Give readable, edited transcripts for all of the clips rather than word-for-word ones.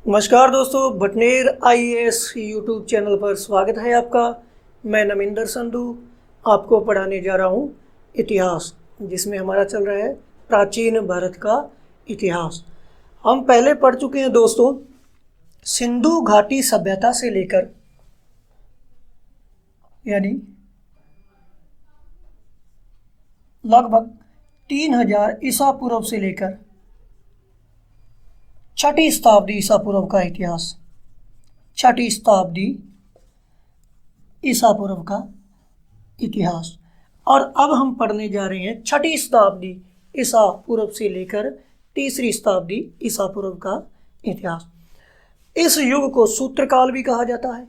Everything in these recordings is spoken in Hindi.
नमस्कार दोस्तों, भटनेर आईएएस यूट्यूब चैनल पर स्वागत है आपका। मैं नमिंदर संधू आपको पढ़ाने जा रहा हूँ इतिहास, जिसमें हमारा चल रहा है प्राचीन भारत का इतिहास। हम पहले पढ़ चुके हैं दोस्तों, सिंधु घाटी सभ्यता से लेकर यानी लगभग 3000 ईसा पूर्व से लेकर छठी शताब्दी ईसा पूर्व का इतिहास। छठी शताब्दी ईसा पूर्व का इतिहास। और अब हम पढ़ने जा रहे हैं छठी शताब्दी ईसा पूर्व से लेकर तीसरी शताब्दी ईसा पूर्व का इतिहास। इस युग को सूत्रकाल भी कहा जाता है,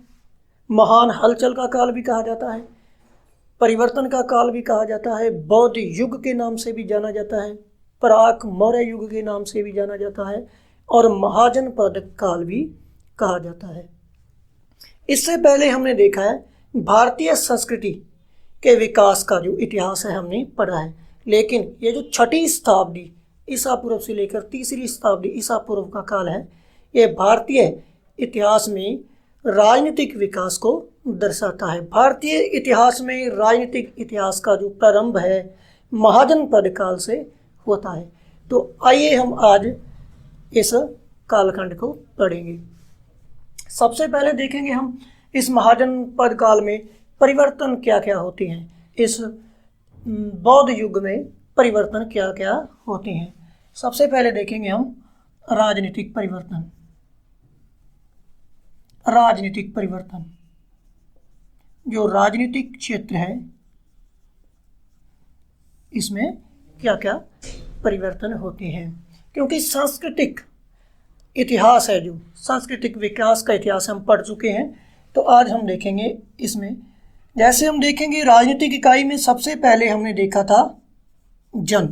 महान हलचल का काल भी कहा जाता है, परिवर्तन का काल भी कहा जाता है, बौद्ध युग के नाम से भी जाना जाता है, प्राक मौर्य युग के नाम से भी जाना जाता है और महाजनपद काल भी कहा जाता है। इससे पहले हमने देखा है भारतीय संस्कृति के विकास का जो इतिहास है हमने पढ़ा है, लेकिन ये जो छठी शताब्दी ईसा पूर्व से लेकर तीसरी शताब्दी ईसा पूर्व का काल है, ये भारतीय इतिहास में राजनीतिक विकास को दर्शाता है। भारतीय इतिहास में राजनीतिक इतिहास का जो प्रारंभ है महाजनपद काल से होता है। तो आइए हम आज इस कालखंड को पढ़ेंगे। सबसे पहले देखेंगे हम इस महाजनपद काल में परिवर्तन क्या क्या होते हैं। इस बौद्ध युग में परिवर्तन क्या क्या होते हैं। सबसे पहले देखेंगे हम राजनीतिक परिवर्तन। राजनीतिक परिवर्तन, जो राजनीतिक क्षेत्र है इसमें क्या क्या परिवर्तन होते हैं, क्योंकि सांस्कृतिक इतिहास है, जो सांस्कृतिक विकास का इतिहास हम पढ़ चुके हैं। तो आज हम देखेंगे इसमें, जैसे हम देखेंगे राजनीतिक इकाई में सबसे पहले हमने देखा था जन,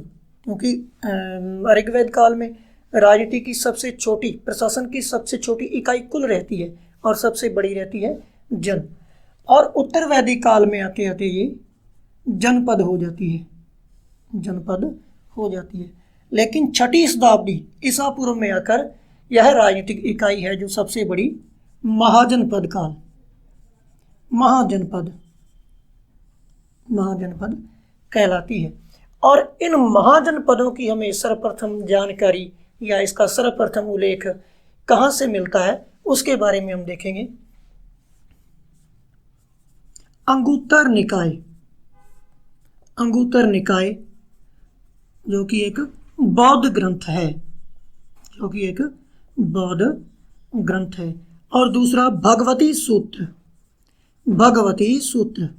क्योंकि ऋग्वेद काल में राजनीति की सबसे छोटी, प्रशासन की सबसे छोटी इकाई कुल रहती है और सबसे बड़ी रहती है जन। और उत्तर वैदिक काल में आते आते ये जनपद हो जाती है, जनपद हो जाती है। लेकिन छठी शताब्दी ईसा पूर्व में आकर यह राजनीतिक इकाई है जो सबसे बड़ी महाजनपद काल, महाजनपद कहलाती है। और इन महाजनपदों की हमें सर्वप्रथम जानकारी या इसका सर्वप्रथम उल्लेख कहाँ से मिलता है उसके बारे में हम देखेंगे। अंगुत्तर निकाय, अंगुत्तर निकाय जो कि एक बौद्ध ग्रंथ है, जो कि एक बौद्ध ग्रंथ है। और दूसरा भगवती सूत्र, भगवती सूत्र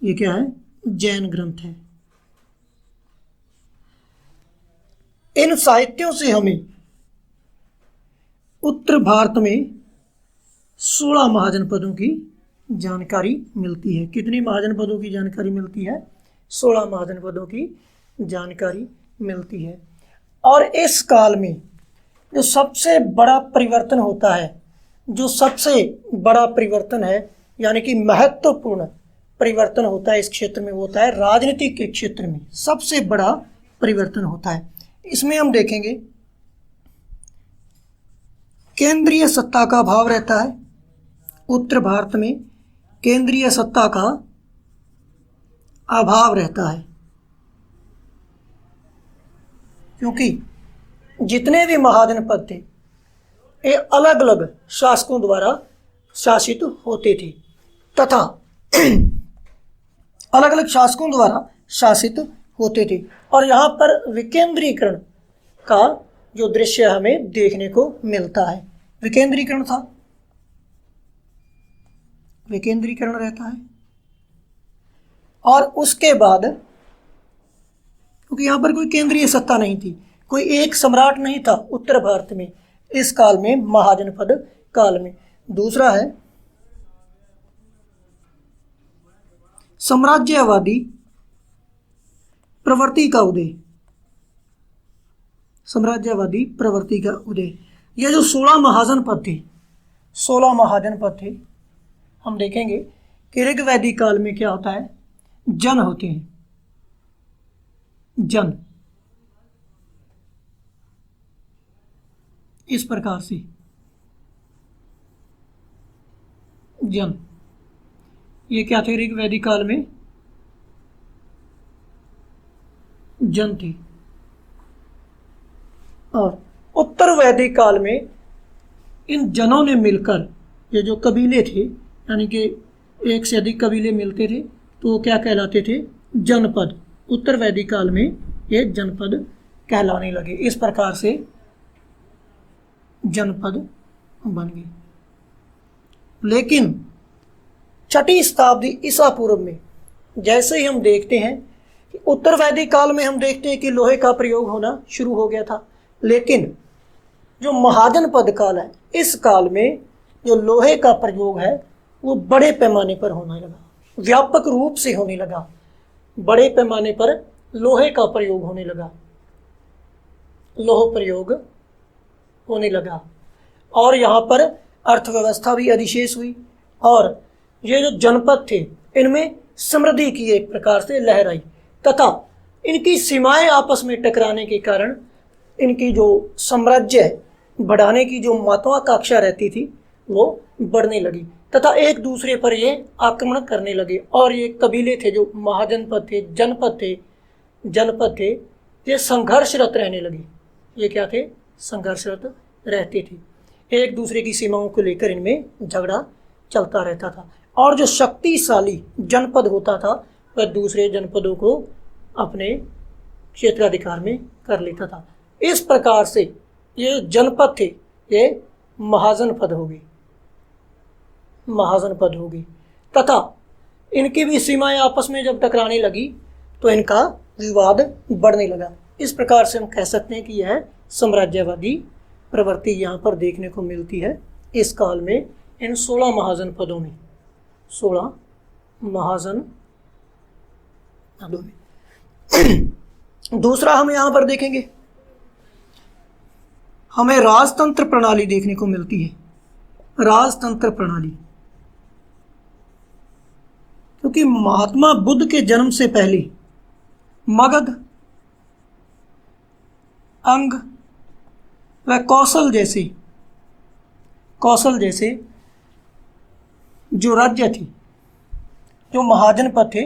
ये क्या है, जैन ग्रंथ है। इन साहित्यों से हमें उत्तर भारत में 16 महाजनपदों की जानकारी मिलती है। कितनी महाजनपदों की जानकारी मिलती है? 16 महाजनपदों की जानकारी मिलती है। और इस काल में जो सबसे बड़ा परिवर्तन होता है, जो सबसे बड़ा परिवर्तन है यानी कि महत्वपूर्ण परिवर्तन होता है इस क्षेत्र में, वो होता है राजनीतिक के क्षेत्र में सबसे बड़ा परिवर्तन होता है। इसमें हम देखेंगे केंद्रीय सत्ता का अभाव रहता है। उत्तर भारत में केंद्रीय सत्ता का अभाव रहता है, क्योंकि जितने भी महाजनपद थे ये अलग अलग शासकों द्वारा शासित होते थे तथा अलग अलग शासकों द्वारा शासित होते थे। और यहाँ पर विकेंद्रीकरण का जो दृश्य हमें देखने को मिलता है, विकेंद्रीकरण था, विकेंद्रीकरण रहता है। और उसके बाद, क्योंकि यहाँ पर कोई केंद्रीय सत्ता नहीं थी, कोई एक सम्राट नहीं था उत्तर भारत में इस काल में, महाजनपद काल में। दूसरा है साम्राज्यवादी प्रवृत्ति का उदय, साम्राज्यवादी प्रवृत्ति का उदय। ये जो 16 महाजनपद थे, 16 महाजनपद थे, हम देखेंगे कि ऋग्वैदिक काल में क्या होता है, जन होते हैं, जन। इस प्रकार से जन, ये क्या थे, ऋग वैदिक काल में जन थी। और उत्तर वैदिक काल में इन जनों ने मिलकर, ये जो कबीले थे, यानी कि एक से अधिक कबीले मिलते थे, तो वो क्या कहलाते थे, जनपद। उत्तर वैदिक काल में ये जनपद कहलाने लगे। इस प्रकार से जनपद बन गए। लेकिन 6ठी शताब्दी ईसा पूर्व में जैसे ही हम देखते हैं कि उत्तर वैदिक काल में हम देखते हैं कि लोहे का प्रयोग होना शुरू हो गया था, लेकिन जो महाजनपद काल है, इस काल में जो लोहे का प्रयोग है वो बड़े पैमाने पर होने लगा, व्यापक रूप से होने लगा। बड़े पैमाने पर लोहे का प्रयोग होने लगा, लोह प्रयोग होने लगा। और यहाँ पर अर्थव्यवस्था भी अधिशेष हुई, और ये जो जनपद थे इनमें समृद्धि की एक प्रकार से लहर आई, तथा इनकी सीमाएं आपस में टकराने के कारण इनकी जो साम्राज्य बढ़ाने की जो महत्वाकांक्षा रहती थी वो बढ़ने लगी, तथा एक दूसरे पर ये आक्रमण करने लगे। और ये कबीले थे जो महाजनपद थे, जनपद थे, ये संघर्षरत रहने लगे। ये क्या थे, संघर्षरत रहते थे। एक दूसरे की सीमाओं को लेकर इनमें झगड़ा चलता रहता था। और जो शक्तिशाली जनपद होता था वह दूसरे जनपदों को अपने क्षेत्राधिकार में कर लेता था। इस प्रकार से ये जनपद थे, ये महाजनपद हो गई, तथा इनकी भी सीमाएं आपस में जब टकराने लगी तो इनका विवाद बढ़ने लगा। इस प्रकार से हम कह सकते हैं कि यह साम्राज्यवादी प्रवृत्ति यहाँ पर देखने को मिलती है इस काल में, इन 16 महाजनपदों में, 16 महाजनपदों में। दूसरा हम यहाँ पर देखेंगे, हमें राजतंत्र प्रणाली देखने को मिलती है। राजतंत्र प्रणाली, क्योंकि महात्मा बुद्ध के जन्म से पहले मगध, अंग व कौशल जैसे जो राज्य थी, जो महाजनपद थे,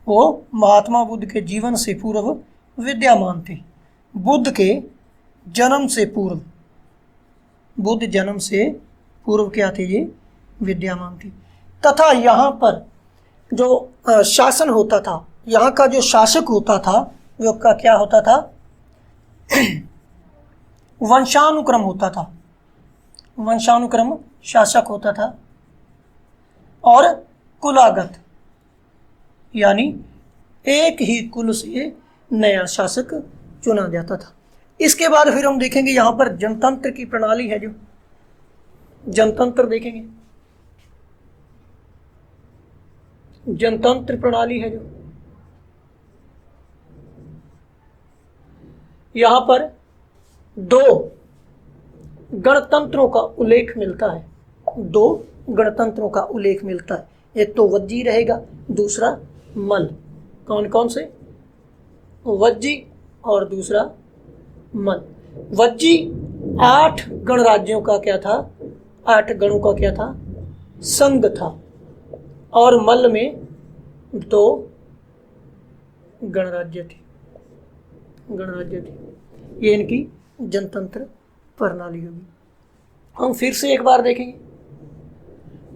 वो महात्मा बुद्ध के जीवन से पूर्व विद्यमान थे। बुद्ध जन्म से पूर्व क्या थे, ये विद्यमान थे। तथा यहाँ पर जो शासन होता था, यहाँ का जो शासक होता था वो का क्या होता था, वंशानुक्रम होता था, वंशानुक्रम शासक होता था। और कुलागत, यानी एक ही कुल से नया शासक चुना जाता था। इसके बाद फिर हम देखेंगे यहाँ पर जनतंत्र की प्रणाली है, जो जनतंत्र देखेंगे, जनतंत्र प्रणाली है जो यहाँ पर 2 गणतंत्रों का उल्लेख मिलता है। 2 गणतंत्रों का उल्लेख मिलता है, एक तो वज्जी रहेगा, दूसरा मल। कौन कौन से, वज्जी और दूसरा मल। वज्जी 8 गणराज्यों का क्या था, 8 गणों का क्या था, संघ था। और मल्ल में 2 गणराज्य थे। ये इनकी जनतंत्र प्रणाली होगी। हम फिर से एक बार देखेंगे,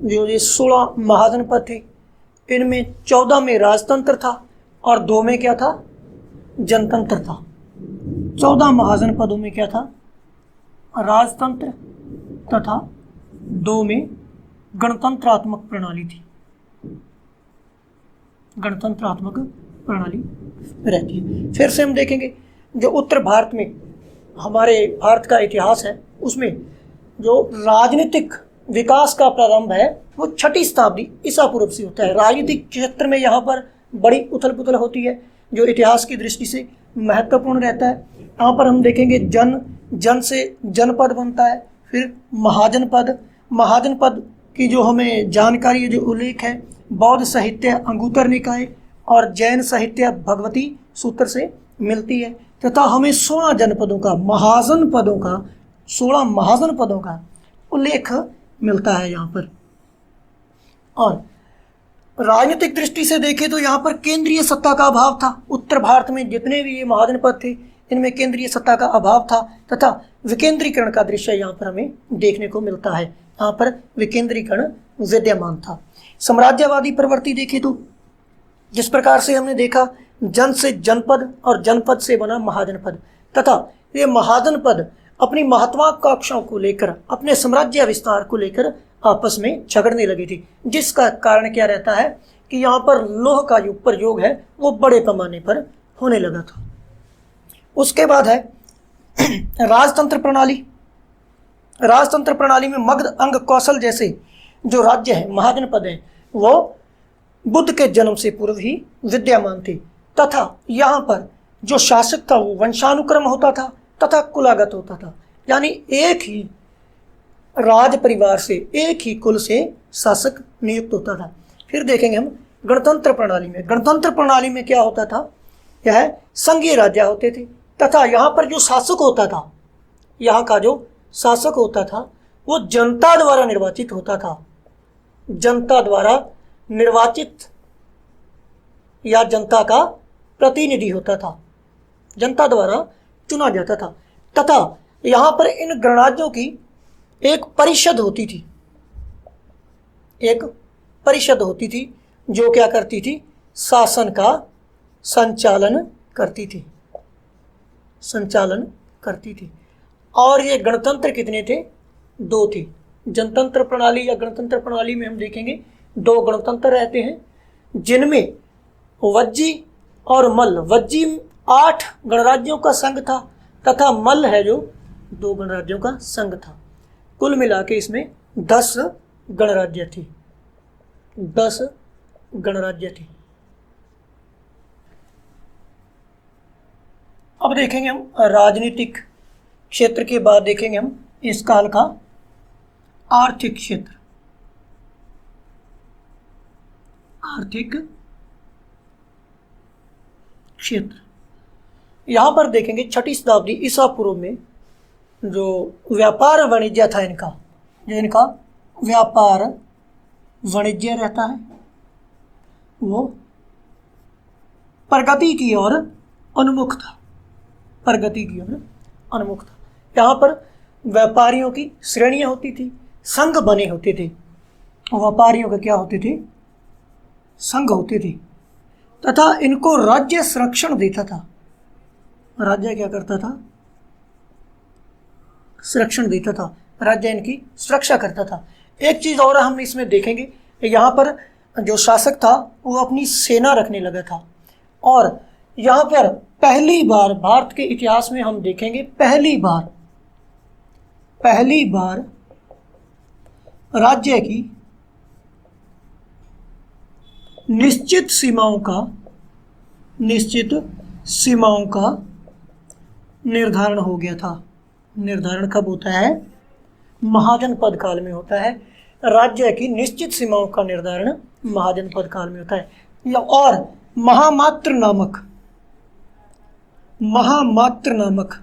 जो ये 16 महाजनपद थे, इनमें 14 में राजतंत्र था और 2 में क्या था, जनतंत्र था। 14 महाजनपदों में क्या था, राजतंत्र, तथा 2 में गणतंत्रात्मक प्रणाली थी, गणतंत्रात्मक प्रणाली रहती है। फिर से हम देखेंगे जो उत्तर भारत में हमारे भारत का इतिहास है, उसमें जो राजनीतिक विकास का प्रारंभ है वो 6ठी शताब्दी ईसा पूर्व से होता है। राजनीतिक क्षेत्र में यहाँ पर बड़ी उथल पुथल होती है, जो इतिहास की दृष्टि से महत्वपूर्ण रहता है। यहाँ पर हम देखेंगे जन से जनपद बनता है, फिर महाजनपद की जो हमें जानकारी, जो उल्लेख है, बौद्ध साहित्य अंगुत्तर निकाय और जैन साहित्य भगवती सूत्र से मिलती है। तथा हमें 16 जनपदों का, महाजनपदों का 16 महाजन पदों का उल्लेख मिलता है यहाँ पर। और राजनीतिक दृष्टि से देखें तो यहाँ पर केंद्रीय सत्ता का अभाव था। उत्तर भारत में जितने भी ये महाजन पद थे इनमें केंद्रीय सत्ता का अभाव था तथा विकेंद्रीकरण का दृश्य यहाँ पर हमें देखने को मिलता है। यहाँ पर विकेंद्रीकरण विद्यमान था। साम्राज्यवादी प्रवृत्ति देखें तो जिस प्रकार से हमने देखा, जन से जनपद और जनपद से बना महाजन पद, तथा ये महाजन पद अपनी महत्वाकांक्षाओं को लेकर, अपने साम्राज्य विस्तार को लेकर आपस में झगड़ने लगी थी, जिसका कारण क्या रहता है कि यहाँ पर लोह का जो प्रयोग है वो बड़े पैमाने पर होने लगा था। उसके बाद है राजतंत्र प्रणाली। राजतंत्र प्रणाली में मगध, अंग, कौशल जैसे जो राज्य है, महाजन पद है, वो बुद्ध के जन्म से पूर्व ही विद्यमान थे तथा यहाँ पर जो शासक था वो वंशानुक्रम होता था तथा कुलागत होता था, यानी एक ही राज परिवार से, एक ही कुल से शासक नियुक्त होता था। फिर देखेंगे हम गणतंत्र प्रणाली में। गणतंत्र प्रणाली में क्या होता था, यह संघीय राज्य होते थे तथा यहाँ पर जो शासक होता था, यहाँ का जो शासक होता था वो जनता द्वारा निर्वाचित होता था। जनता द्वारा निर्वाचित या जनता का प्रतिनिधि होता था, जनता द्वारा चुना जाता था तथा यहाँ पर इन गणराज्यों की एक परिषद होती थी। एक परिषद होती थी जो क्या करती थी, शासन का संचालन करती थी, संचालन करती थी। और ये गणतंत्र कितने थे, 2 थे। जनतंत्र प्रणाली या गणतंत्र प्रणाली में हम देखेंगे 2 गणतंत्र रहते हैं, जिनमें वज्जी और मल्ल। वज्जी 8 गणराज्यों का संघ था तथा मल्ल है जो 2 गणराज्यों का संघ था। कुल मिला के इसमें 10 गणराज्य थी, 10 गणराज्य थी। अब देखेंगे हम राजनीतिक क्षेत्र के बाद देखेंगे हम इस काल का आर्थिक क्षेत्र। आर्थिक क्षेत्र यहाँ पर देखेंगे 6ठी शताब्दी ईसा पूर्व में जो व्यापार वाणिज्य था इनका, जो इनका व्यापार वाणिज्य रहता है वो प्रगति की ओर उन्मुख था, प्रगति की ओर उन्मुख था। यहाँ पर व्यापारियों की श्रेणियाँ होती थी, संघ बने होते थे। व्यापारियों के क्या होते थे, संघ होते थे तथा इनको राज्य संरक्षण देता था। राज्य क्या करता था, संरक्षण देता था, राज्य इनकी सुरक्षा करता था। एक चीज़ और हम इसमें देखेंगे, यहाँ पर जो शासक था वो अपनी सेना रखने लगा था। और यहाँ पर पहली बार भारत के इतिहास में हम देखेंगे, पहली बार राज्य की निश्चित सीमाओं का निर्धारण हो गया था। निर्धारण कब होता है, महाजन पद काल में होता है। राज्य की निश्चित सीमाओं का निर्धारण महाजन पद काल में होता है। और महामात्र नामक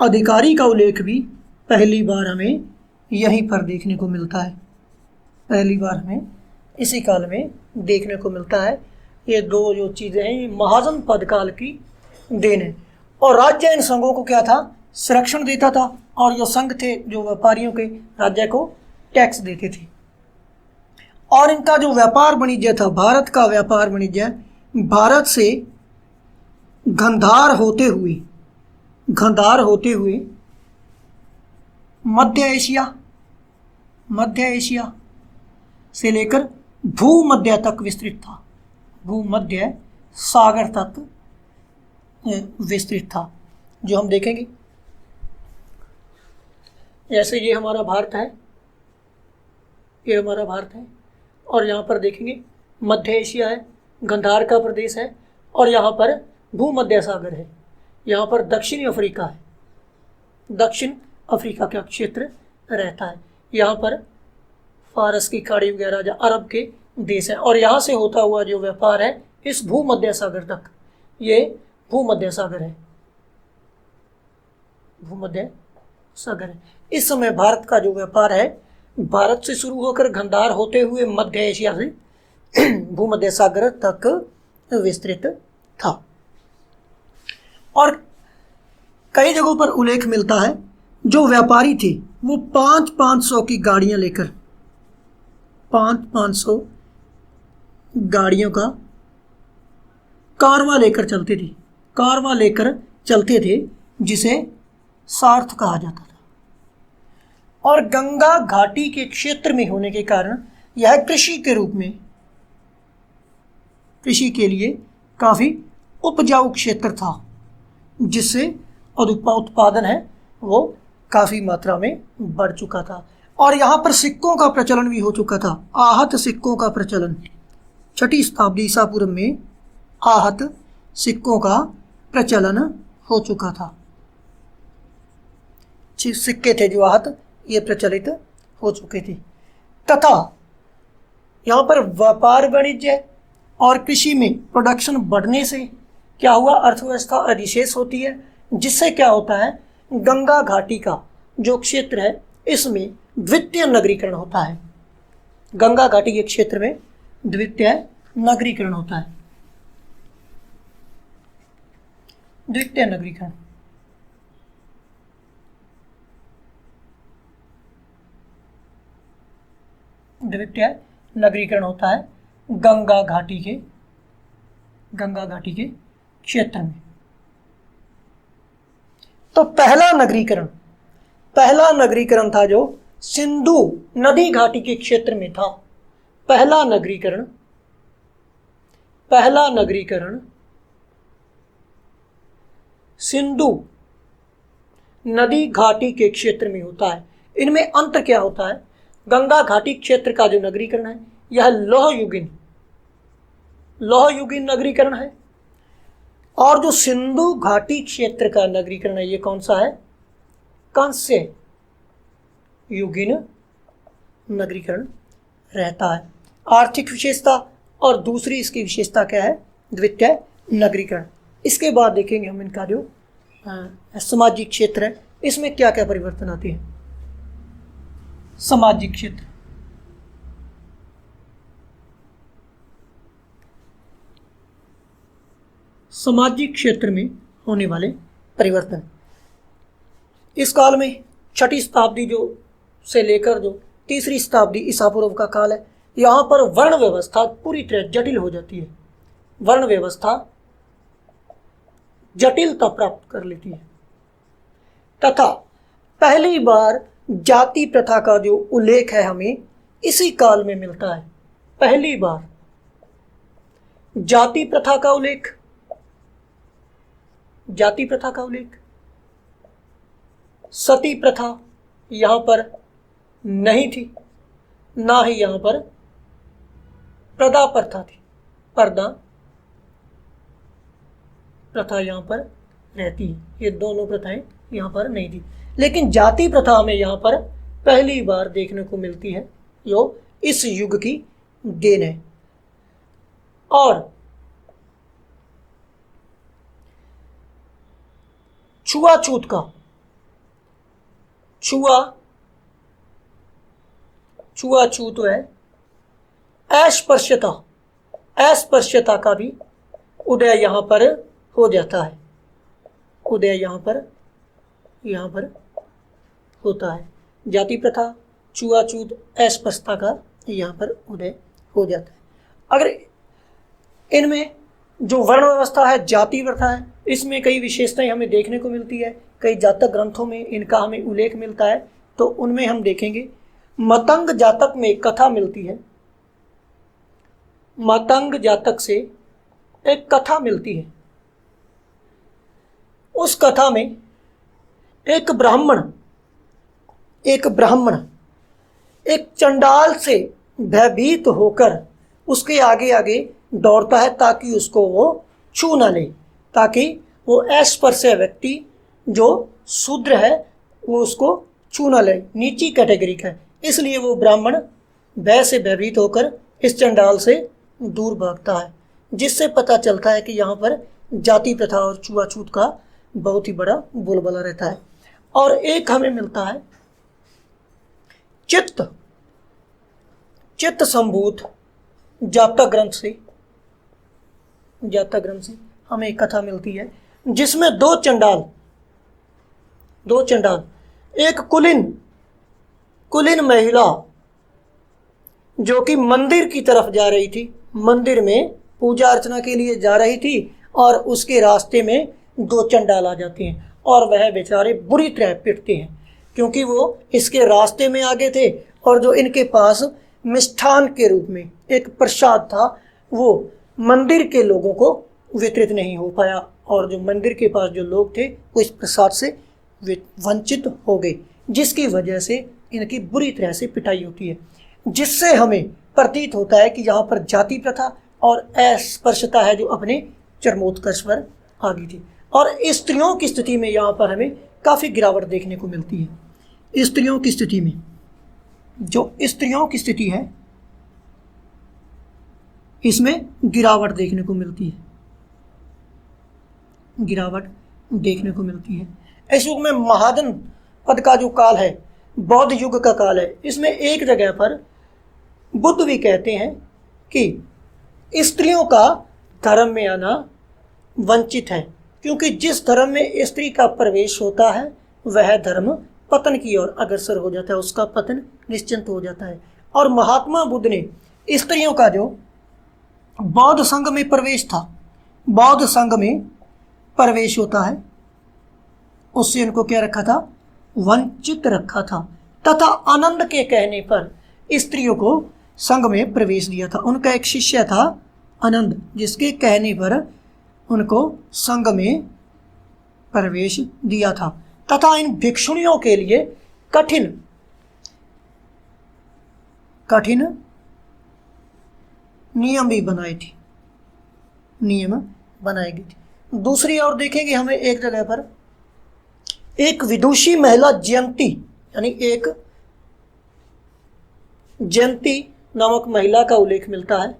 अधिकारी का उल्लेख भी पहली बार हमें यहीं पर देखने को मिलता है। पहली बार हमें इसी काल में देखने को मिलता है। ये 2 जो चीज़ें हैं ये महाजन पद काल की देन है। और राज्य इन संघों को क्या था, संरक्षण देता था। और जो संघ थे जो व्यापारियों के, राज्य को टैक्स देते थे। और इनका जो व्यापार वाणिज्य था, भारत का व्यापार वाणिज्य भारत से गंधार होते हुए मध्य एशिया से लेकर भूमध्य तक विस्तृत था। भूमध्य सागर तक विस्तृत था, जो हम देखेंगे। जैसे ये हमारा भारत है, ये हमारा भारत है, और यहाँ पर देखेंगे मध्य एशिया है, गंधार का प्रदेश है, और यहाँ पर भूमध्य सागर है। यहाँ पर दक्षिणी अफ्रीका है, दक्षिण अफ्रीका का क्षेत्र रहता है। यहाँ पर फारस की खाड़ी वगैरह जो अरब के देश हैं। और यहाँ से होता हुआ जो व्यापार है इस भूमध्य सागर तक, ये भूमध्य सागर है, भूमध्य सागर है। इस समय भारत का जो व्यापार है भारत से शुरू होकर गांधार होते हुए मध्य एशिया से भूमध्य सागर तक विस्तृत था। और कई जगहों पर उल्लेख मिलता है जो व्यापारी थे वो 500 की गाड़ियां लेकर 500 गाड़ियों का कारवां लेकर चलते थे, कारवां लेकर चलते थे जिसे सार्थ कहा जाता था। और गंगा घाटी के क्षेत्र में होने के कारण यह कृषि के रूप में, कृषि के लिए काफ़ी उपजाऊ क्षेत्र था, जिससे उत्पादन है वो काफ़ी मात्रा में बढ़ चुका था। और यहाँ पर सिक्कों का प्रचलन भी हो चुका था। आहत सिक्कों का प्रचलन 6ठी शताब्दी ईसा पूर्व में आहत सिक्कों का प्रचलन हो चुका था। सिक्के थे जो आहत, ये प्रचलित हो चुके थे। तथा यहाँ पर व्यापार वाणिज्य और कृषि में प्रोडक्शन बढ़ने से क्या हुआ, अर्थव्यवस्था अधिशेष होती है, जिससे क्या होता है गंगा घाटी का जो क्षेत्र है इसमें द्वितीय नगरीकरण होता है। गंगा घाटी के क्षेत्र में द्वितीय नगरीकरण होता है। द्वितीय नगरीकरण, द्वितीय नगरीकरण होता है गंगा घाटी के क्षेत्र में। तो पहला नगरीकरण था जो सिंधु नदी घाटी के क्षेत्र में था। पहला नगरीकरण सिंधु नदी घाटी के क्षेत्र में होता है। इनमें अंतर क्या होता है, गंगा घाटी क्षेत्र का जो नगरीकरण है यह लोहयुगीन नगरीकरण है, और जो सिंधु घाटी क्षेत्र का नगरीकरण है ये कौन सा है, कांस्य युगीन नगरीकरण रहता है। आर्थिक विशेषता और दूसरी इसकी विशेषता क्या है, द्वितीय नगरीकरण। इसके बाद देखेंगे हम इनका जो सामाजिक क्षेत्र है इसमें क्या क्या परिवर्तन आते हैं। सामाजिक क्षेत्र, सामाजिक क्षेत्र में होने वाले परिवर्तन। इस काल में 6ठी शताब्दी जो से लेकर जो 3री शताब्दी ईसा पूर्व का काल है, यहाँ पर वर्ण व्यवस्था पूरी तरह जटिल हो जाती है। वर्ण व्यवस्था जटिलता प्राप्त कर लेती है तथा पहली बार जाति प्रथा का जो उल्लेख है हमें इसी काल में मिलता है। पहली बार जाति प्रथा का उल्लेख, सती प्रथा यहाँ पर नहीं थी, ना ही यहाँ पर प्रदा प्रथा थी। पर्दा प्रथा यहाँ पर रहती है, ये दोनों प्रथाएं यहाँ पर नहीं थी। लेकिन जाति प्रथा हमें यहाँ पर पहली बार देखने को मिलती है, जो इस युग की देन है। और छुआछूत का, छुआछूत है, अस्पृश्यता का भी उदय यहाँ पर हो जाता है। उदय यहाँ पर होता है। जाति प्रथा, छुआछूत, अस्पृश्यता का यहाँ पर उदय हो जाता है। अगर इनमें जो वर्ण व्यवस्था है, जाति प्रथा है, इसमें कई विशेषताएं हमें देखने को मिलती है। कई जातक ग्रंथों में इनका हमें उल्लेख मिलता है, तो उनमें हम देखेंगे मतंग जातक में एक कथा मिलती है। मतंग जातक से एक कथा मिलती है। उस कथा में एक ब्राह्मण एक चंडाल से भयभीत होकर उसके आगे आगे दौड़ता है ताकि उसको वो छू ना ले, ताकि वो अस्पृश्य व्यक्ति जो शूद्र है वो उसको छू ना ले, नीची कैटेगरी का है। इसलिए वो ब्राह्मण भय से भयभीत होकर इस चंडाल से दूर भागता है, जिससे पता चलता है कि यहाँ पर जाति प्रथा और छुआछूत का बहुत ही बड़ा बोलबाला रहता है। और एक हमें मिलता है चित्त संभूत जातक ग्रंथ से हमें एक कथा मिलती है जिसमें दो चंडाल, एक कुलीन महिला जो कि मंदिर की तरफ जा रही थी, मंदिर में पूजा अर्चना के लिए जा रही थी, और उसके रास्ते में दो चंडाल आ जाते हैं और वह बेचारे बुरी तरह पिटते हैं क्योंकि वो इसके रास्ते में आगे थे और जो इनके पास मिष्ठान के रूप में एक प्रसाद था वो मंदिर के लोगों को वितरित नहीं हो पाया, और जो मंदिर के पास जो लोग थे वो इस प्रसाद से वंचित हो गए, जिसकी वजह से इनकी बुरी तरह से पिटाई होती है, जिससे हमें प्रतीत होता है कि यहाँ पर जाति प्रथा और अस्पृश्यता है जो अपने चरमोत्कर्ष पर आ गई थी। और स्त्रियों की स्थिति में यहाँ पर हमें काफ़ी गिरावट देखने को मिलती है। स्त्रियों की स्थिति में जो स्त्रियों की स्थिति है इसमें गिरावट देखने को मिलती है। इस युग में महाजन पद का जो काल है, बौद्ध युग का काल है, इसमें एक जगह पर बुद्ध भी कहते हैं कि स्त्रियों का धर्म में आना वंचित है, क्योंकि जिस धर्म में स्त्री का प्रवेश होता है वह धर्म पतन की ओर अग्रसर हो जाता है, उसका पतन निश्चिंत हो जाता है। और महात्मा बुद्ध ने स्त्रियों का जो बौद्ध संघ में प्रवेश था, बौद्ध संघ में प्रवेश होता है, उससे इनको क्या रखा था, वंचित रखा था, तथा आनंद के कहने पर स्त्रियों को संघ में प्रवेश दिया था। उनका एक शिष्य था आनंद, जिसके कहने पर उनको संघ में प्रवेश दिया था, तथा इन भिक्षुणियों के लिए कठिन नियम भी बनाए गए थे। दूसरी ओर देखेंगे हमें एक जगह पर एक विदुषी महिला जयंती, यानी एक जयंती नामक महिला का उल्लेख मिलता है।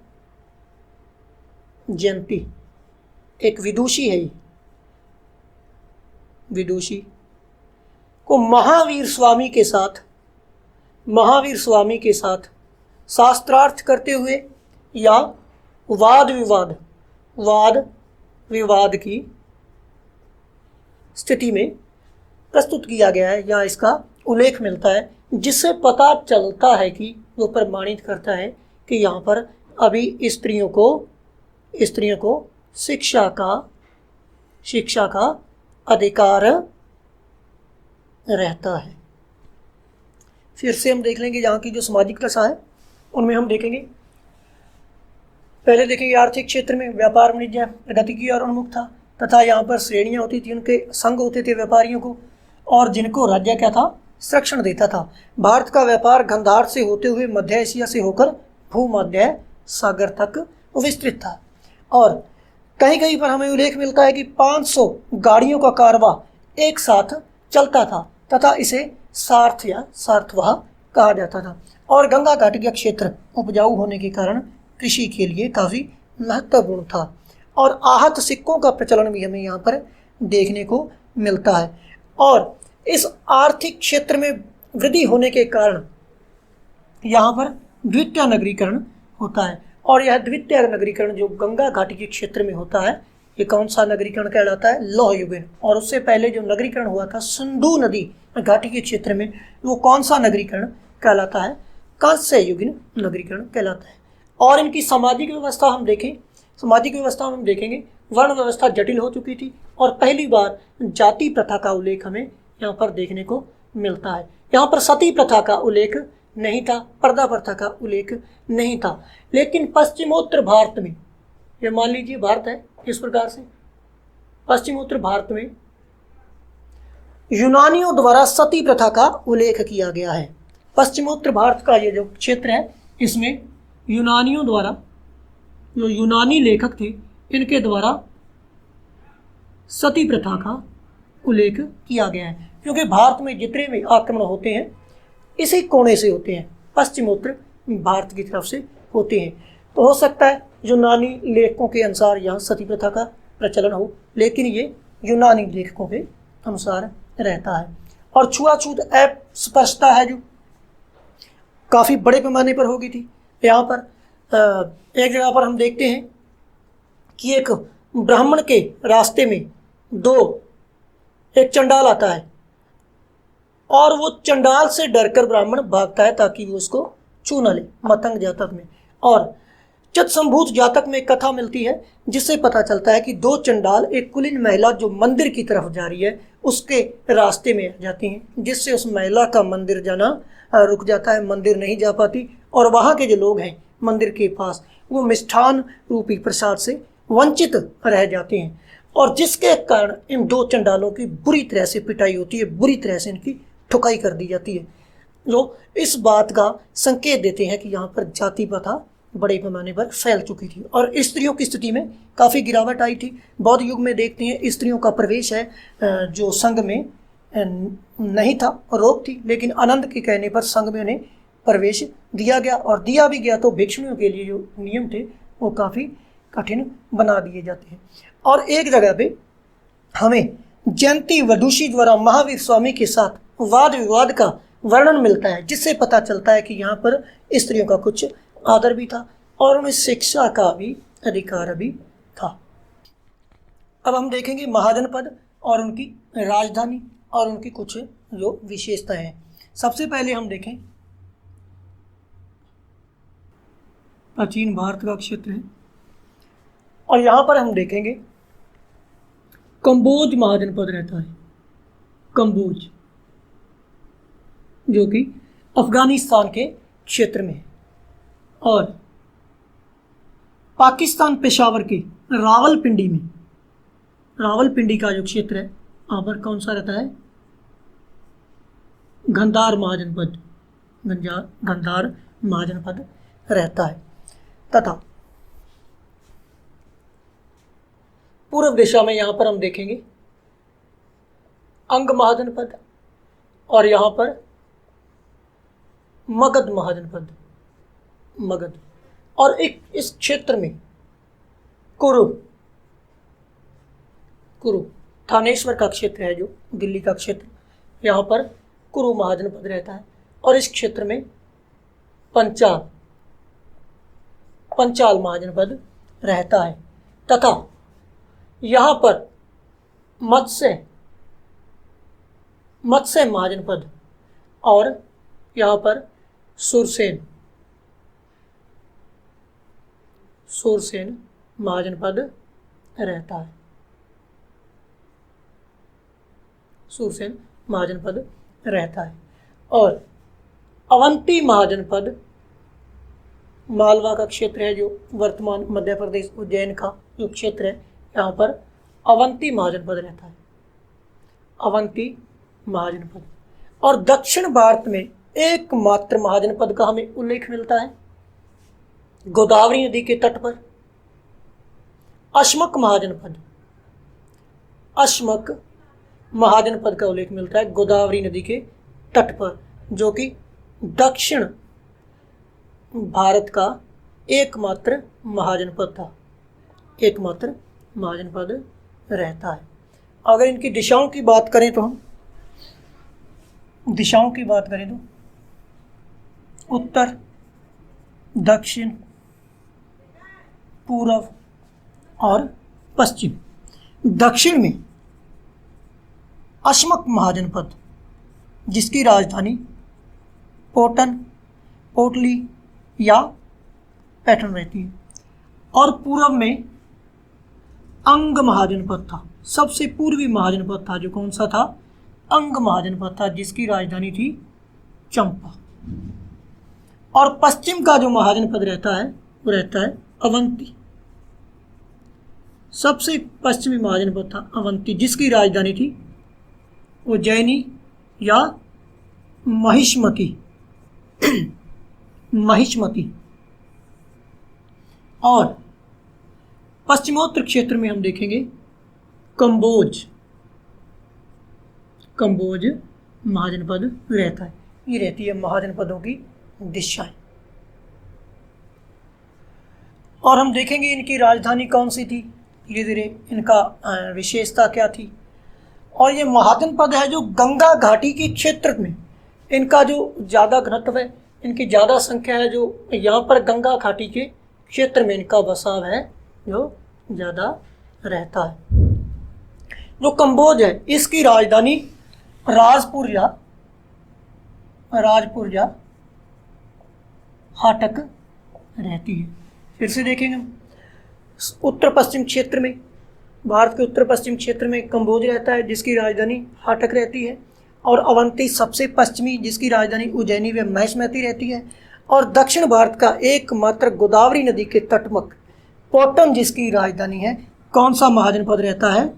जयंती एक विदुषी है, विदुषी को महावीर स्वामी के साथ शास्त्रार्थ करते हुए या वाद विवाद की स्थिति में प्रस्तुत किया गया है, या इसका उल्लेख मिलता है, जिससे पता चलता है कि वो प्रमाणित करता है कि यहाँ पर अभी स्त्रियों को शिक्षा का अधिकार रहता है। फिर से हम देख लेंगे यहाँ की जो सामाजिक दशा है उनमें हम देखेंगे, पहले देखेंगे आर्थिक क्षेत्र में व्यापार वाणिज्य प्रगति की ओर उन्मुख था, तथा यहाँ पर श्रेणियाँ होती थी, उनके संघ होते थे व्यापारियों को, और जिनको राज्य क्या था, संरक्षण देता था। भारत का व्यापार गंधार से होते हुए मध्य एशिया से होकर भूमध्य सागर तक विस्तृत था, और कहीं कहीं पर हमें उल्लेख मिलता है कि 500 गाड़ियों का कारवां एक साथ चलता था, तथा इसे सार्थ या सार्थवाह कहा जाता था। और गंगा घाटी का क्षेत्र उपजाऊ होने के कारण कृषि के लिए काफ़ी महत्वपूर्ण था, और आहत सिक्कों का प्रचलन भी हमें यहाँ पर देखने को मिलता है। और इस आर्थिक क्षेत्र में वृद्धि होने के कारण यहाँ पर द्वितीय नगरीकरण होता है, और यह द्वितीय नगरीकरण जो गंगा घाटी के क्षेत्र में होता है, ये कौन सा नगरीकरण कहलाता है, लौह युगीन। और उससे पहले जो नगरीकरण हुआ था सिंधु नदी घाटी के क्षेत्र में, वो कौन सा नगरीकरण कहलाता है, कांस्य युगीन नगरीकरण कहलाता है। और इनकी सामाजिक व्यवस्था हम देखेंगे, वर्ण व्यवस्था जटिल हो चुकी थी, और पहली बार जाति प्रथा का उल्लेख हमें यहाँ पर देखने को मिलता है। यहाँ पर सती प्रथा का उल्लेख नहीं था, पर्दा प्रथा का उल्लेख नहीं था, लेकिन पश्चिमोत्तर भारत में, ये मान लीजिए भारत है इस प्रकार से, पश्चिमोत्तर भारत में यूनानियों द्वारा सती प्रथा का उल्लेख किया गया है। पश्चिमोत्तर भारत का ये जो क्षेत्र है, इसमें यूनानियों द्वारा, जो यूनानी लेखक थे, इनके द्वारा सती प्रथा का उल्लेख किया गया है, क्योंकि भारत में जितने भी आक्रमण होते हैं इसी कोने से होते हैं, पश्चिमोत्तर भारत की तरफ से होते हैं। तो हो सकता है यूनानी लेखकों के अनुसार यहाँ सती प्रथा का प्रचलन हो, लेकिन ये यूनानी लेखकों के अनुसार रहता है। और छुआछूत अस्पृश्यता है जो काफ़ी बड़े पैमाने पर हो गई थी। यहाँ पर एक जगह पर हम देखते हैं कि एक ब्राह्मण के रास्ते में एक चंडाल आता है और वो चंडाल से डरकर ब्राह्मण भागता है ताकि वो उसको छू न ले। मतंग जातक में और चतसंभूत जातक में एक कथा मिलती है जिससे पता चलता है कि दो चंडाल एक कुलीन महिला जो मंदिर की तरफ जा रही है उसके रास्ते में जाती हैं, जिससे उस महिला का मंदिर जाना रुक जाता है, मंदिर नहीं जा पाती और वहाँ के जो लोग हैं मंदिर के पास वो मिष्ठान रूपी प्रसाद से वंचित रह जाते हैं और जिसके कारण इन दो चंडालों की बुरी तरह से पिटाई होती है, बुरी तरह से इनकी ठुकाई कर दी जाती है, जो इस बात का संकेत देते हैं कि यहाँ पर जाति प्रथा बड़े पैमाने पर फैल चुकी थी और स्त्रियों की स्थिति में काफ़ी गिरावट आई थी। बौद्ध युग में देखते हैं स्त्रियों का प्रवेश है जो संघ में नहीं था, रोक थी, लेकिन आनंद के कहने पर संघ में उन्हें प्रवेश दिया गया और दिया भी गया तो भिक्षुणियों के लिए जो नियम थे वो काफ़ी कठिन बना दिए जाते हैं। और एक जगह पे हमें जयंती वदुषी द्वारा महावीर स्वामी के साथ वाद विवाद का वर्णन मिलता है जिससे पता चलता है कि यहाँ पर स्त्रियों का कुछ आदर भी था और उन्हें शिक्षा का भी अधिकार भी था। अब हम देखेंगे महाजन पद और उनकी राजधानी और उनकी कुछ जो विशेषताएं हैं। सबसे पहले हम देखें प्राचीन भारत का क्षेत्र है और यहाँ पर हम देखेंगे कंबोज महाजन पद रहता है। कंबोज जो कि अफगानिस्तान के क्षेत्र में है और पाकिस्तान पेशावर के रावलपिंडी में, रावलपिंडी का जो क्षेत्र है वहाँ पर कौन सा रहता है? गंधार महाजन पद, गंधार महाजन पद रहता है। तथा पूर्व दिशा में यहाँ पर हम देखेंगे अंग महाजन पद और यहाँ पर मगध महाजन पद, मगध। और एक इस क्षेत्र में कुरु थानेश्वर का क्षेत्र है जो दिल्ली का क्षेत्र, यहाँ पर कुरु महाजन पद रहता है और इस क्षेत्र में पंचाल महाजन पद रहता है। तथा यहाँ पर मत्स्य महाजन पद और यहाँ पर सुरसेन महाजन पद रहता है। सुरसेन महाजन पद रहता है और अवंती महाजन पद मालवा का क्षेत्र है जो वर्तमान मध्य प्रदेश उज्जैन का जो क्षेत्र है, यहाँ पर अवंती महाजन पद रहता है, अवंती महाजन पद। और दक्षिण भारत में एकमात्र महाजन पद का हमें उल्लेख मिलता है गोदावरी नदी के तट पर अश्मक महाजन पद का उल्लेख मिलता है गोदावरी नदी के तट पर, जो कि दक्षिण भारत का एकमात्र महाजन पद था, एकमात्र महाजन पद रहता है। अगर इनकी दिशाओं की बात करें तो उत्तर, दक्षिण, पूर्व और पश्चिम। दक्षिण में अश्मक महाजन पद जिसकी राजधानी पोटली या पैटर्न रहती है और पूर्व में अंग महाजन पद था, सबसे पूर्वी महाजन पद था जो कौन सा था? अंग महाजन पद था जिसकी राजधानी थी चंपा। और पश्चिम का जो महाजन पद रहता है वो रहता है अवंती, सबसे पश्चिमी महाजन पद था अवंती जिसकी राजधानी थी उज्जैनी या महिष्मती। और पश्चिमोत्तर क्षेत्र में हम देखेंगे कंबोज महाजन पद रहता है। ये रहती है महाजन पदों की दिशाएं। और हम देखेंगे इनकी राजधानी कौन सी थी, धीरे धीरे इनका विशेषता क्या थी। और ये महाजनपद है जो गंगा घाटी के क्षेत्र में, इनका जो ज़्यादा घनत्व है, इनकी ज़्यादा संख्या है, जो यहाँ पर गंगा घाटी के क्षेत्र में इनका बसाव है जो ज़्यादा रहता है। जो कंबोज है इसकी राजधानी राजपुर या हाटक रहती है। फिर से देखेंगे हम, उत्तर पश्चिम क्षेत्र में, भारत के उत्तर पश्चिम क्षेत्र में कंबोज रहता है जिसकी राजधानी हाटक रहती है, और अवंती सबसे पश्चिमी जिसकी राजधानी उज्जैनी व महिष्मती रहती है, और दक्षिण भारत का एकमात्र गोदावरी नदी के तटमक पोटन जिसकी राजधानी है, कौन सा महाजनपद रहता है?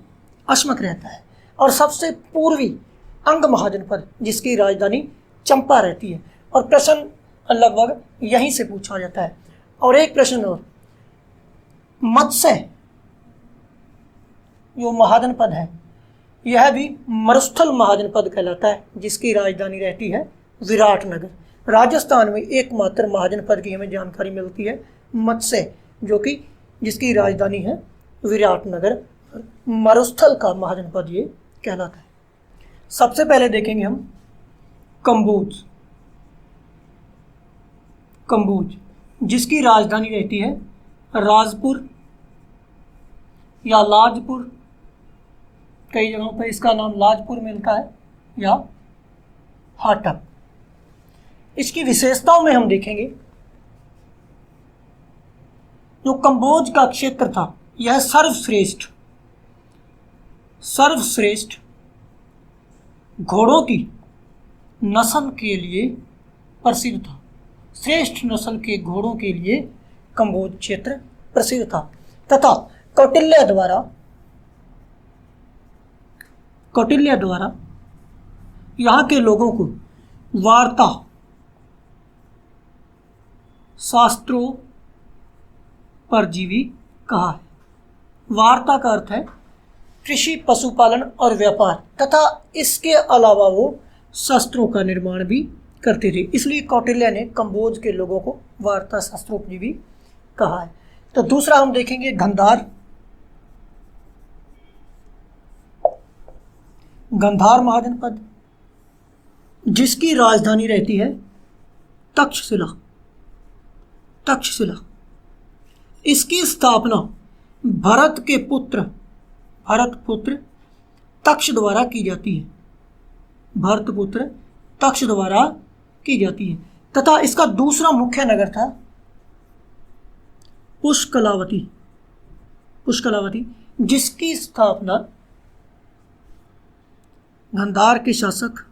अश्मक रहता है। और सबसे पूर्वी अंग महाजनपद जिसकी राजधानी चंपा रहती है। और प्रश्न लगभग यहीं से पूछा जाता है। और एक प्रश्न और, मत्स्य जो महाजनपद है यह भी मरुस्थल महाजनपद कहलाता है जिसकी राजधानी रहती है विराटनगर। राजस्थान में एकमात्र महाजनपद की हमें जानकारी मिलती है मत्स्य, जो कि जिसकी राजधानी है विराटनगर। मरुस्थल का महाजनपद ये कहलाता है। सबसे पहले देखेंगे हम कंबोज जिसकी राजधानी रहती है राजपुर या लाजपुर, कई जगहों पर इसका नाम लाजपुर मिलता है, या हाटक। इसकी विशेषताओं में हम देखेंगे, जो कंबोज का क्षेत्र था यह सर्वश्रेष्ठ घोड़ों की नस्ल के लिए प्रसिद्ध था। श्रेष्ठ नस्ल के घोड़ों के लिए कंबोज क्षेत्र प्रसिद्ध था, तथा कौटिल्य द्वारा यहाँ के लोगों को वार्ता शास्त्रों परजीवी कहा है। वार्ता का अर्थ है कृषि, पशुपालन और व्यापार, तथा इसके अलावा वो शस्त्रों का निर्माण भी करते थे, इसलिए कौटिल्य ने कंबोज के लोगों को वार्ता शास्त्रोपजीवी कहा है। तो दूसरा हम देखेंगे गंधार महाजनपद जिसकी राजधानी रहती है तक्षशिला। इसकी स्थापना भरत पुत्र तक्ष द्वारा की जाती है। तथा इसका दूसरा मुख्य नगर था पुष्कलावती जिसकी स्थापना गंधार के शासक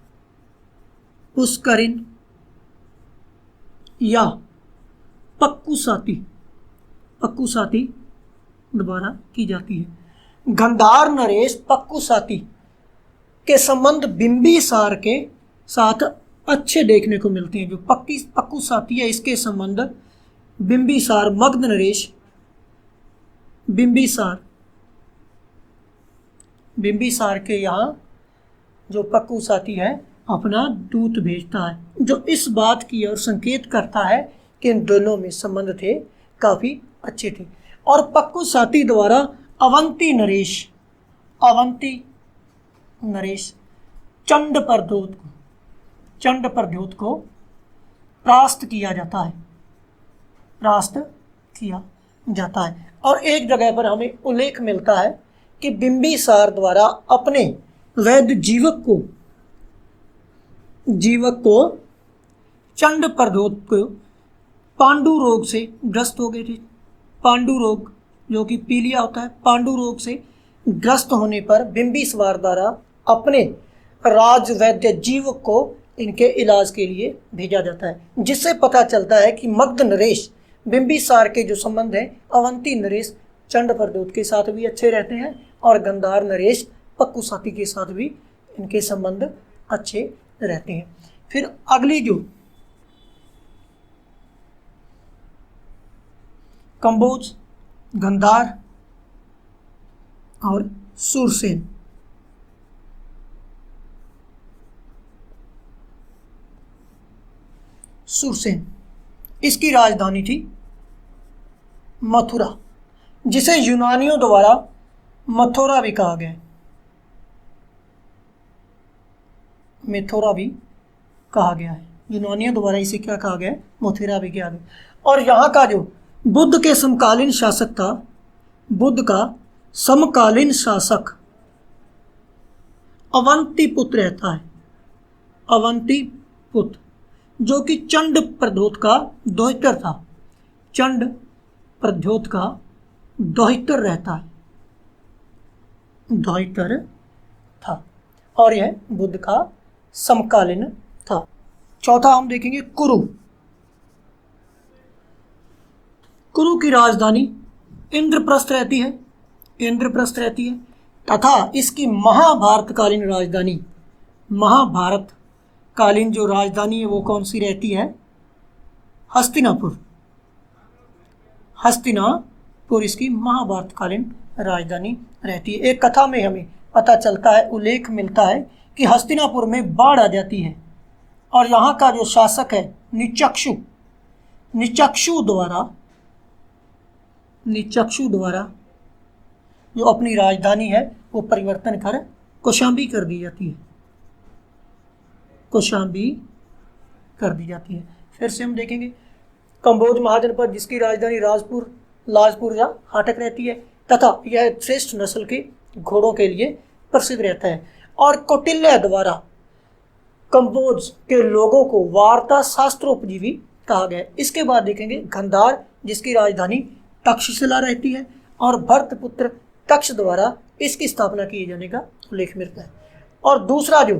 पुष्करिन या पक्कुसाती द्वारा की जाती है। गंधार नरेश पक्कुसाती के संबंध बिंबिसार के साथ अच्छे देखने को मिलते हैं। जो पक्कुसाती है इसके संबंध बिंबिसार, मगध नरेश बिंबिसार के यहाँ जो पक्कुसाती है अपना दूत भेजता है, जो इस बात की ओर संकेत करता है कि इन दोनों में संबंध थे काफ़ी अच्छे थे। और पक्कुसाती द्वारा अवंती नरेश चंड प्रद्योत को परास्त किया जाता है। और एक जगह पर हमें उल्लेख मिलता है कि बिंबिसार द्वारा अपने वैद्य जीवक को चंड प्रद्योत को पांडु रोग से ग्रस्त हो गए थे। पांडु रोग जो कि पीलिया होता है, पांडु रोग से ग्रस्त होने पर बिंबिसार द्वारा अपने राजवैद्य जीवक को इनके इलाज के लिए भेजा जाता है, जिससे पता चलता है कि मगध नरेश बिंबिसार के जो संबंध हैं अवंती नरेश चंड प्रद्योत के साथ भी अच्छे रहते हैं, और गंधार नरेश पक्कुसाती के साथ भी इनके संबंध अच्छे रहते हैं। फिर अगली जो कंबोज, गंधार और सुरसेन, इसकी राजधानी थी मथुरा, जिसे यूनानियों द्वारा मथुरा भी कहा गया। मेथोरा भी कहा गया है। यूनानियों द्वारा इसे क्या कहा गया है? मोथेरा भी कहा गया। और यहाँ का जो बुद्ध के समकालीन शासक था, बुद्ध का समकालीन शासक अवंतीपुत्र रहता है, अवंतीपुत्र, जो कि चंड प्रद्योत का दोहितर था, चंड प्रद्योत का दोहितर रहता है, दोहितर था, और यह बुद्ध का समकालीन था। चौथा हम देखेंगे कुरु। कुरु की राजधानी इंद्रप्रस्थ रहती है, इंद्रप्रस्थ रहती है, तथा इसकी महाभारतकालीन राजधानी, महाभारतकालीन जो राजधानी है वो कौन सी रहती है? हस्तिनापुर। हस्तिनापुर इसकी महाभारतकालीन राजधानी रहती है। एक कथा में हमें पता चलता है, उल्लेख मिलता है कि हस्तिनापुर में बाढ़ आ जाती है और यहाँ का जो शासक है निचक्षु द्वारा जो अपनी राजधानी है वो परिवर्तन कर कौशांबी कर दी जाती है, कौशांबी कर दी जाती है। फिर से हम देखेंगे कंबोज महाजनपद, जिसकी राजधानी लाजपुर या हाटक रहती है, तथा यह श्रेष्ठ नस्ल के घोड़ों के लिए प्रसिद्ध रहता है। और कौटिल्य द्वारा कंबोज के लोगों को वार्ता शास्त्रोपजीवी कहा गया है। इसके बाद देखेंगे गंधार, जिसकी राजधानी तक्षशिला रहती है, और भरतपुत्र तक्ष द्वारा इसकी स्थापना किए जाने का उल्लेख मिलता है। और दूसरा जो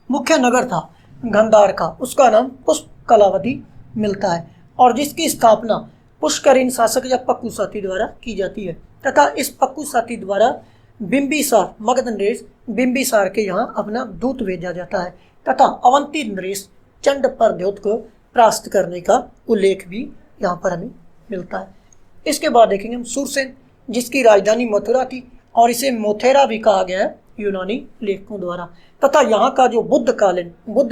मुख्य नगर था गंधार का, उसका नाम पुष्कलावती मिलता है, और जिसकी स्थापना पुष्करिन शासक या पक्कूसाती द्वारा की जाती है, तथा इस पक्कूसाती द्वारा बिंबिसार, मगध नरेश बिंबिसार के यहाँ अपना दूत भेजा जाता है, तथा अवंती नरेश चंड प्रद्योत को परास्त करने का उल्लेख भी यहाँ पर हमें मिलता है। इसके बाद देखेंगे हम सूरसेन, जिसकी राजधानी मथुरा थी, और इसे मोथेरा भी कहा गया है यूनानी लेखकों द्वारा, तथा यहाँ का जो बुद्ध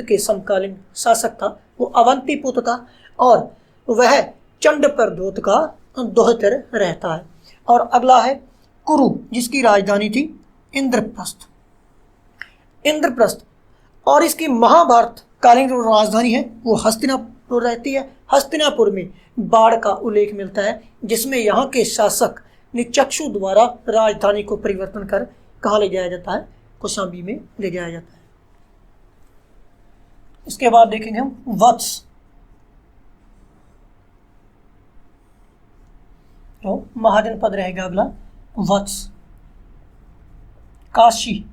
के समकालीन शासक था वो अवंतीपुत्र था, और वह चंड प्रद्योत का दोहितर रहता है। और अगला है कुरु, जिसकी राजधानी थी इंद्रप्रस्थ, और इसकी महाभारतकालीन जो राजधानी है वो हस्तिनापुर रहती है। हस्तिनापुर में बाढ़ का उल्लेख मिलता है, जिसमें यहाँ के शासक निचक्षु द्वारा राजधानी को परिवर्तन कर कहाँ ले जाया जाता है? कौशांबी में ले जाया जाता है। इसके बाद देखेंगे हम वत्स, तो महाजनपद रहेगा अगला वत्स। काशी,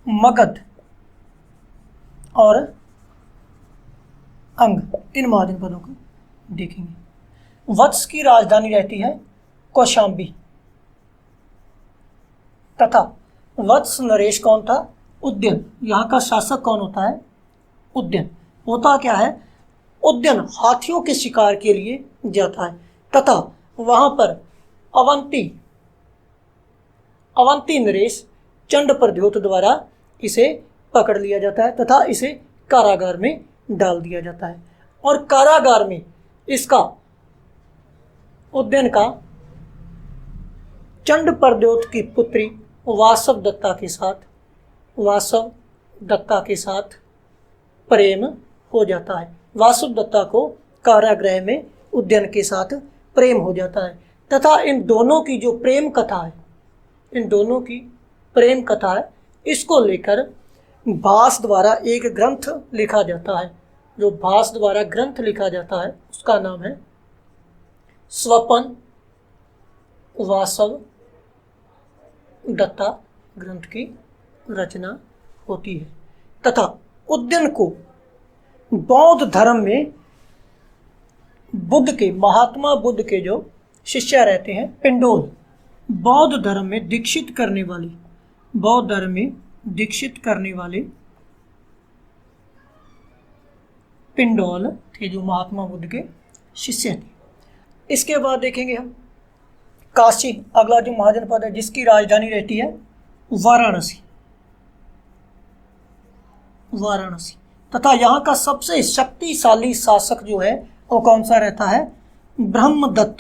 मगध और अंग, इन महाजनपदों को देखेंगे। वत्स की राजधानी रहती है कौशांबी, तथा वत्स नरेश कौन था? उद्यन। यहाँ का शासक कौन होता है? उद्यन। होता क्या है? उद्यन हाथियों के शिकार के लिए जाता है, तथा वहाँ पर अवंती नरेश चंड प्रद्योत द्वारा इसे पकड़ लिया जाता है, तथा इसे कारागार में डाल दिया जाता है। और कारागार में इसका उद्यन का चंड प्रद्योत की पुत्री वासव दत्ता के साथ प्रेम हो जाता है। वासव दत्ता को कारागृह में उद्यन के साथ प्रेम हो जाता है, तथा इन दोनों की जो प्रेम कथा है, इसको लेकर भास द्वारा एक ग्रंथ लिखा जाता है। जो भास द्वारा ग्रंथ लिखा जाता है उसका नाम है स्वपन वासव दत्ता ग्रंथ की रचना होती है। तथा उद्यन को बौद्ध धर्म में महात्मा बुद्ध के जो शिष्य रहते हैं पिंडोल, बौद्ध धर्म में दीक्षित करने वाले पिंडोल थे, जो महात्मा बुद्ध के शिष्य थे। इसके बाद देखेंगे हम काशी, अगला जो महाजनपद है, जिसकी राजधानी रहती है वाराणसी, तथा यहाँ का सबसे शक्तिशाली शासक जो है वो कौन सा रहता है? ब्रह्मदत्त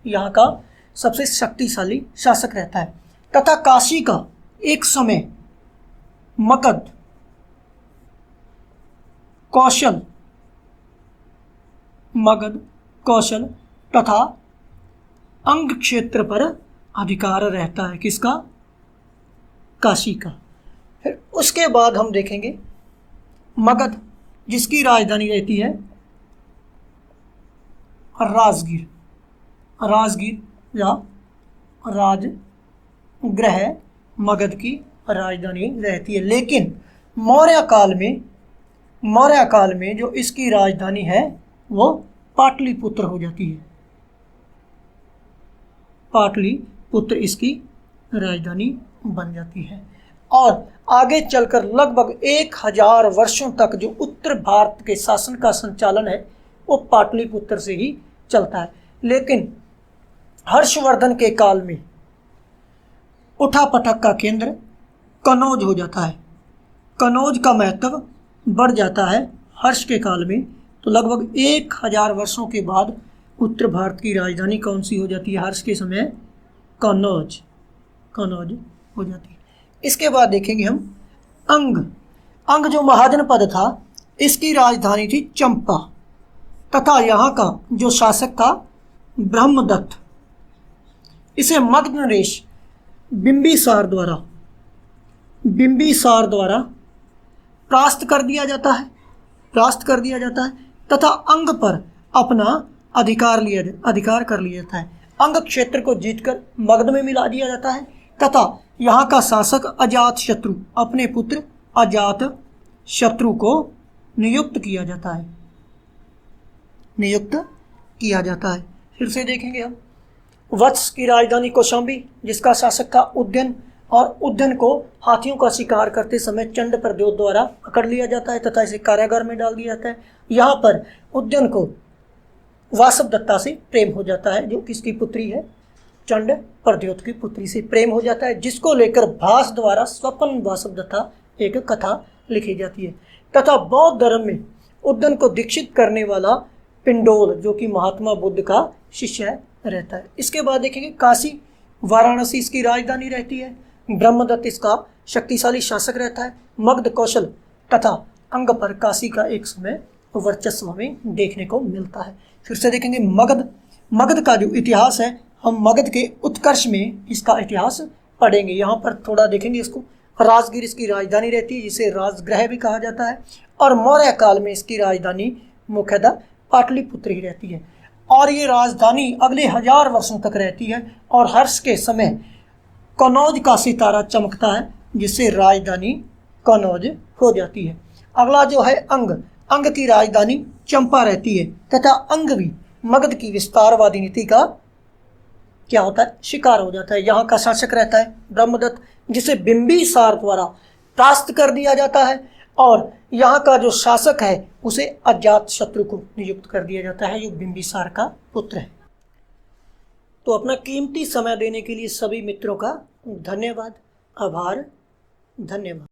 यहाँ का सबसे शक्तिशाली शासक रहता है। तथा काशी का एक समय मगध, कौशल तथा अंग क्षेत्र पर अधिकार रहता है। किसका? काशी का। फिर उसके बाद हम देखेंगे मगध, जिसकी राजधानी रहती है राजगीर या राजगृह, मगध की राजधानी रहती है। लेकिन मौर्य काल में जो इसकी राजधानी है वो पाटलिपुत्र हो जाती है। पाटलिपुत्र इसकी राजधानी बन जाती है। और आगे चलकर लगभग 1000 वर्षों तक जो उत्तर भारत के शासन का संचालन है वो पाटलिपुत्र से ही चलता है। लेकिन हर्षवर्धन के काल में उठापटक का केंद्र कनौज हो जाता है। कनौज का महत्व बढ़ जाता है हर्ष के काल में। तो लगभग 1000 वर्षों के बाद उत्तर भारत की राजधानी कौन सी हो जाती है? हर्ष के समय कनौज हो जाती है। इसके बाद देखेंगे हम अंग जो महाजन पद था, इसकी राजधानी थी चंपा तथा यहाँ का जो शासक था ब्रह्मदत्त। इसे मगध नरेश बिंबिसार द्वारा परास्त कर दिया जाता है तथा अंग पर अपना अधिकार कर लिया जाता है। अंग क्षेत्र को जीतकर मगध में मिला दिया जाता है तथा यहाँ का शासक अजातशत्रु, अपने पुत्र अजातशत्रु को नियुक्त किया जाता है। फिर से देखेंगे हम वत्स की राजधानी कौशांबी, जिसका शासक था उद्यन, और उद्यन को हाथियों का शिकार करते समय चंड प्रद्योत द्वारा पकड़ लिया जाता है तथा इसे कारागार में डाल दिया जाता है। यहाँ पर उद्यन को वासवदत्ता से प्रेम हो जाता है, जो किसकी पुत्री है? चंड प्रद्योत की पुत्री से प्रेम हो जाता है, जिसको लेकर भास द्वारा स्वपन वासवदत्ता एक कथा लिखी जाती है। तथा बौद्ध धर्म में उद्यन को दीक्षित करने वाला पिंडोल, जो कि महात्मा बुद्ध का शिष्य रहता है। इसके बाद देखेंगे काशी, वाराणसी इसकी राजधानी रहती है। ब्रह्मदत्त इसका शक्तिशाली शासक रहता है। मगध, कौशल तथा अंग पर काशी का एक समय वर्चस्व हमें देखने को मिलता है। फिर से देखेंगे मगध का जो इतिहास है, हम मगध के उत्कर्ष में इसका इतिहास पढ़ेंगे। यहाँ पर थोड़ा देखेंगे इसको। राजगीर इसकी राजधानी रहती है, जिसे राजगृह भी कहा जाता है। और मौर्य काल में इसकी राजधानी मुख्यतः पाटलिपुत्र ही रहती है। और ये राजधानी अगले 1000 वर्षों तक रहती है। और हर्ष के समय कनौज का सितारा चमकता है, जिससे राजधानी कनौज हो जाती है। अगला जो है अंग की राजधानी चंपा रहती है तथा अंग भी मगध की विस्तारवादी नीति का क्या होता है? शिकार हो जाता है। यहाँ का शासक रहता है ब्रह्मदत्त, जिसे बिंबिसार द्वारा परास्त कर दिया जाता है। और यहाँ का जो शासक है उसे अजातशत्रु को नियुक्त कर दिया जाता है, जो बिंबिसार का पुत्र है। तो अपना कीमती समय देने के लिए सभी मित्रों का धन्यवाद, आभार, धन्यवाद।